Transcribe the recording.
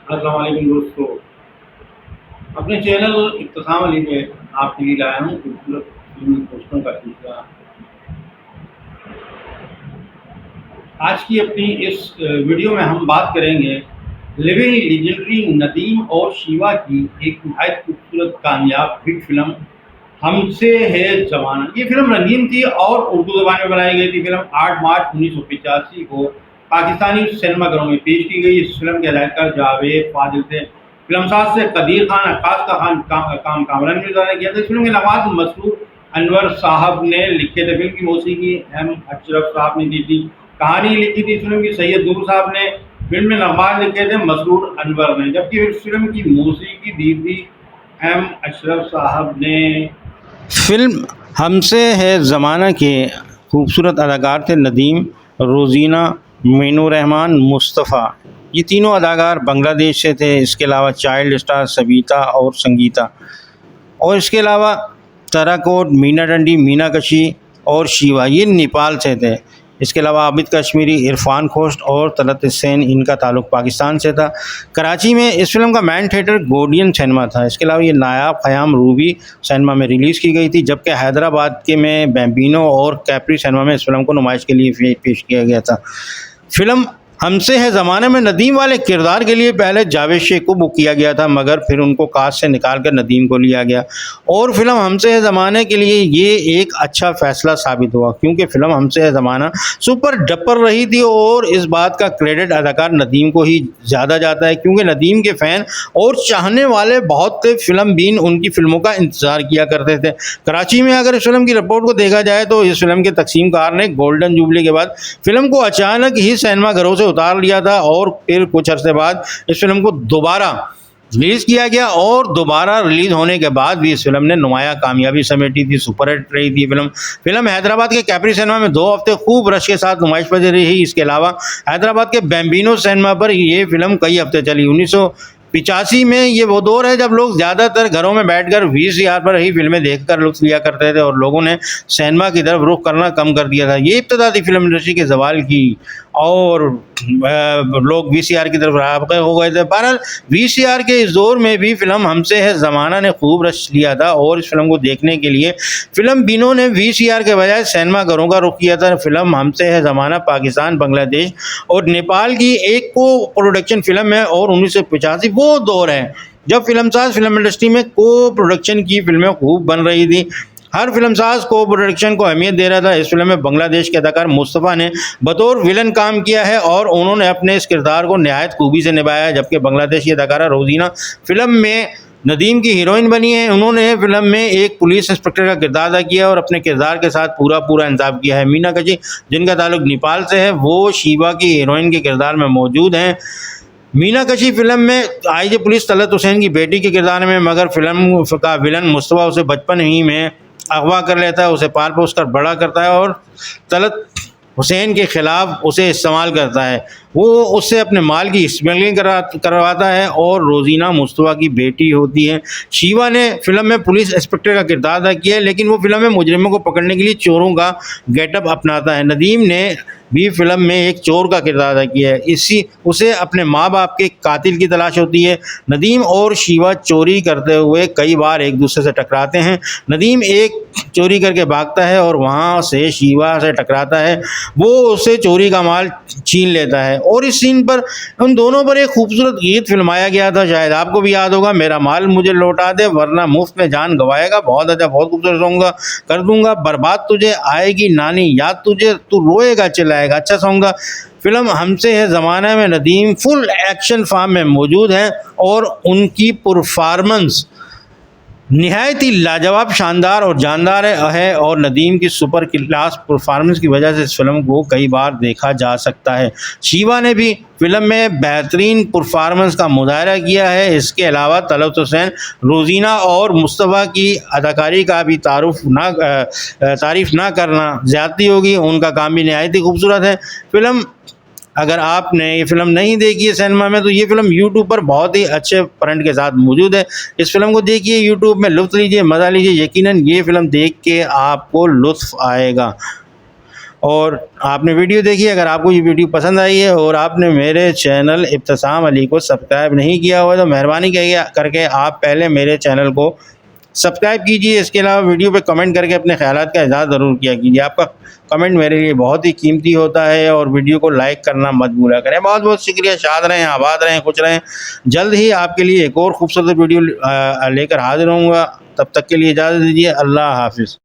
अस्सलाम वालेकुम दोस्तों। अपने चैनल इख्तिसाम अली में आपके लिए लाया हूँ खूबसूरत फिल्मी पोस्टरों का सिलसिला। आज की अपनी इस वीडियो में हम बात करेंगे लिविंग लेजेंडरी नदीम और शिवा की एक निहायत खूबसूरत कामयाब हिट फिल्म हमसे है ज़माना। ये फिल्म रंगीन थी और उर्दू ज़बान में बनाई गई थी। फिल्म 8 मार्च 1985 को पाकिस्तानी सिनेमाघरों में पेश की गई। इस फिल्म के हदायतकार जावेद फाजिल थे। फिल्मसाज से कदीर खान, अक्कास खान काम कामरान मिर्जा ने किया था। इस फिल्म के नवाज मसरूर अनवर साहब ने लिखे थे। फिल्म की मौसीकी एम अशरफ साहब ने दी थी। कहानी लिखी थी इस फिल्म की सैयद नूर साहब ने। फिल्म में नगमात लिखे थे मसरूर अनवर ने, जबकि इस फिल्म की मौसीकी दी थी एम अशरफ साहब ने। फिल्म हमसे है ज़माना के खूबसूरत अदाकार थे नदीम, रोज़ीना, मीनू रहमान, मुस्तफ़ा। ये तीनों अदाकार बांग्लादेश से थे। इसके अलावा चाइल्ड स्टार सबिता और संगीता, और इसके अलावा ताराकोट, मीना डंडी, मीनाकशी और शिवा ये नेपाल से थे। इसके अलावा आबिद कश्मीरी, इरफान खोस्ट और तलत हुसैन, इनका ताल्लुक़ पाकिस्तान से था। कराची में इस फिल्म का मेन थिएटर गोल्डियन सिनेमा था। इसके अलावा ये नायाब ख़याम रूबी सिनेमा में रिलीज़ की गई थी, जबकि हैदराबाद के में बैम्बिनो और कैप्री सिनेमा में इस फिल्म को नुमाइश के लिए पेश किया गया था। फिल्म हमसे है ज़माने में नदीम वाले किरदार के लिए पहले जावेद शेख को बुक किया गया था, मगर फिर उनको कास्ट से निकाल कर नदीम को लिया गया और फिल्म हमसे है ज़माने के लिए ये एक अच्छा फ़ैसला साबित हुआ, क्योंकि फ़िल्म हमसे है ज़माना सुपर डपर रही थी। और इस बात का क्रेडिट अदाकार नदीम को ही ज़्यादा जाता है, क्योंकि नदीम के फ़ैन और चाहने वाले बहुत थे। फिल्म बीन उनकी फ़िल्मों का इंतज़ार किया करते थे। कराची में अगर इस फिल्म की रिपोर्ट को देखा जाए तो इस फिल्म के तकसीमकार ने गोल्डन जुबली के बाद फिल्म को अचानक ही सिनेमा घरों से उतार लिया था और फिर कुछ अरसे बाद इस फिल्म को दोबारा रिलीज़ किया गया और दोबारा रिलीज़ होने के बाद भी इस फिल्म ने नुमाया कामयाबी समेटी थी। सुपर हिट रही थी फिल्म हैदराबाद के कैप्री सिनेमा में 2 हफ्ते खूब रश के साथ नुमाइश पर रही। इसके अलावा हैदराबाद के बैम्बिनो सिनेमा पर ये फिल्म कई हफ्ते चली। 1985 में ये वो दौर है जब लोग ज़्यादातर घरों में बैठकर VCR पर ही फिल्में देखकर लुत्फ लिया करते थे और लोगों ने सिनेमा की तरफ रुख करना कम कर दिया था। ये इब्तिदा थी फिल्म इंडस्ट्री के ज़वाल की और लोग VCR की तरफ राग़िब हो गए थे। बहरहाल VCR के इस दौर में भी फिल्म हमसे है ज़माना ने खूब रश लिया था और इस फिल्म को देखने के लिए फिल्म बिनों ने VCR के बजाय सिनेमा घरों का रुख किया था। फिल्म हमसे है ज़माना पाकिस्तान, बांग्लादेश और नेपाल की एक को प्रोडक्शन फिल्म है और 1985 वो दौर है जब फिल्मसाज फिल्म इंडस्ट्री में को प्रोडक्शन की फिल्में खूब बन रही थी। हर फिल्मसाज को प्रोडक्शन को अहमियत दे रहा था। इस फिल्म में बांग्लादेश के अदाकार मुस्तफ़ा ने बतौर विलन काम किया है और उन्होंने अपने इस किरदार को नहायत खूबी से निभाया है, जबकि बांग्लादेश की अदाकारा रोज़ीना फिल्म में नदीम की हीरोइन बनी है। उन्होंने फिल्म में एक पुलिस इंस्पेक्टर का किरदार अदा किया और अपने किरदार के साथ पूरा इंसाफ किया है। मीनाकशी, जिनका ताल्लुक नेपाल से है, वो शिवा की हीरोइन के किरदार में मौजूद हैं। मीनाकशी फिल्म में IG पुलिस तलत हुसैन की बेटी के किरदार में, मगर फिल्म का विलन मुस्तफ़ा उसे बचपन ही में अगवा कर लेता है, उसे पाल पोस कर बड़ा करता है और तलत हुसैन के ख़िलाफ़ उसे इस्तेमाल करता है। वो उससे अपने माल की स्मगलिंग करवाता है और रोज़ीना मुस्तफ़ा की बेटी होती है। शिवा ने फिल्म में पुलिस इंस्पेक्टर का किरदार अदा किया है, लेकिन वो फिल्म में मुजरिमों को पकड़ने के लिए चोरों का गेटअप अपनाता है। नदीम ने भी फिल्म में एक चोर का किरदार अदा किया है। उसे अपने माँ बाप के कातिल की तलाश होती है। नदीम और शिवा चोरी करते हुए कई बार एक दूसरे से टकराते हैं। नदीम एक चोरी करके भागता है और वहाँ से शिवा से टकराता है, वो उससे चोरी का माल छीन लेता है और इस सीन पर उन दोनों पर एक खूबसूरत गीत फिल्माया गया था, शायद आपको भी याद होगा, मेरा माल मुझे लौटा दे वरना मुफ्त में जान गवाएगा। बहुत अच्छा, बहुत खूबसूरत सॉन्ग कर दूंगा बर्बाद तुझे, आएगी नानी याद तुझे, तू रोएगा चिल्लाएगा। अच्छा सॉन्ग था। फिल्म हमसे है ज़माना में नदीम फुल एक्शन फॉर्म में मौजूद हैं और उनकी परफॉर्मेंस निहायत ही लाजवाब, शानदार और जानदार है और नदीम की सुपर क्लास परफॉर्मेंस की वजह से इस फिल्म को कई बार देखा जा सकता है। शिवा ने भी फिल्म में बेहतरीन परफॉर्मेंस का मुजाहरा किया है। इसके अलावा तलत हुसैन, रोज़ीना और मुस्तफ़ा की अदाकारी का भी तारीफ़ ना करना ज़्यादती होगी। उनका काम भी निहायत ही खूबसूरत है। फिल्म अगर आपने ये फ़िल्म नहीं देखी है सिनेमा में तो ये फ़िल्म यूट्यूब पर बहुत ही अच्छे प्रिंट के साथ मौजूद है। इस फिल्म को देखिए, यूट्यूब में लुत्फ़ लीजिए, मज़ा लीजिए। यकीनन ये फ़िल्म देख के आपको लुत्फ़ आएगा। और आपने वीडियो देखी, अगर आपको ये वीडियो पसंद आई है और आपने मेरे चैनल इब्तिसाम अली को सब्सक्राइब नहीं किया हुआ तो मेहरबानी करके आप पहले मेरे चैनल को सब्सक्राइब कीजिए। इसके अलावा वीडियो पे कमेंट करके अपने ख़यालात का इज़हार ज़रूर किया कीजिए। आपका कमेंट मेरे लिए बहुत ही कीमती होता है और वीडियो को लाइक करना मत भूला करें। बहुत बहुत शुक्रिया। शाद रहें, आबाद रहें, खुश रहें। जल्द ही आपके लिए एक और ख़ूबसूरत वीडियो लेकर हाजिर होऊंगा। तब तक के लिए इजाज़त दीजिए। अल्लाह हाफ़िज़।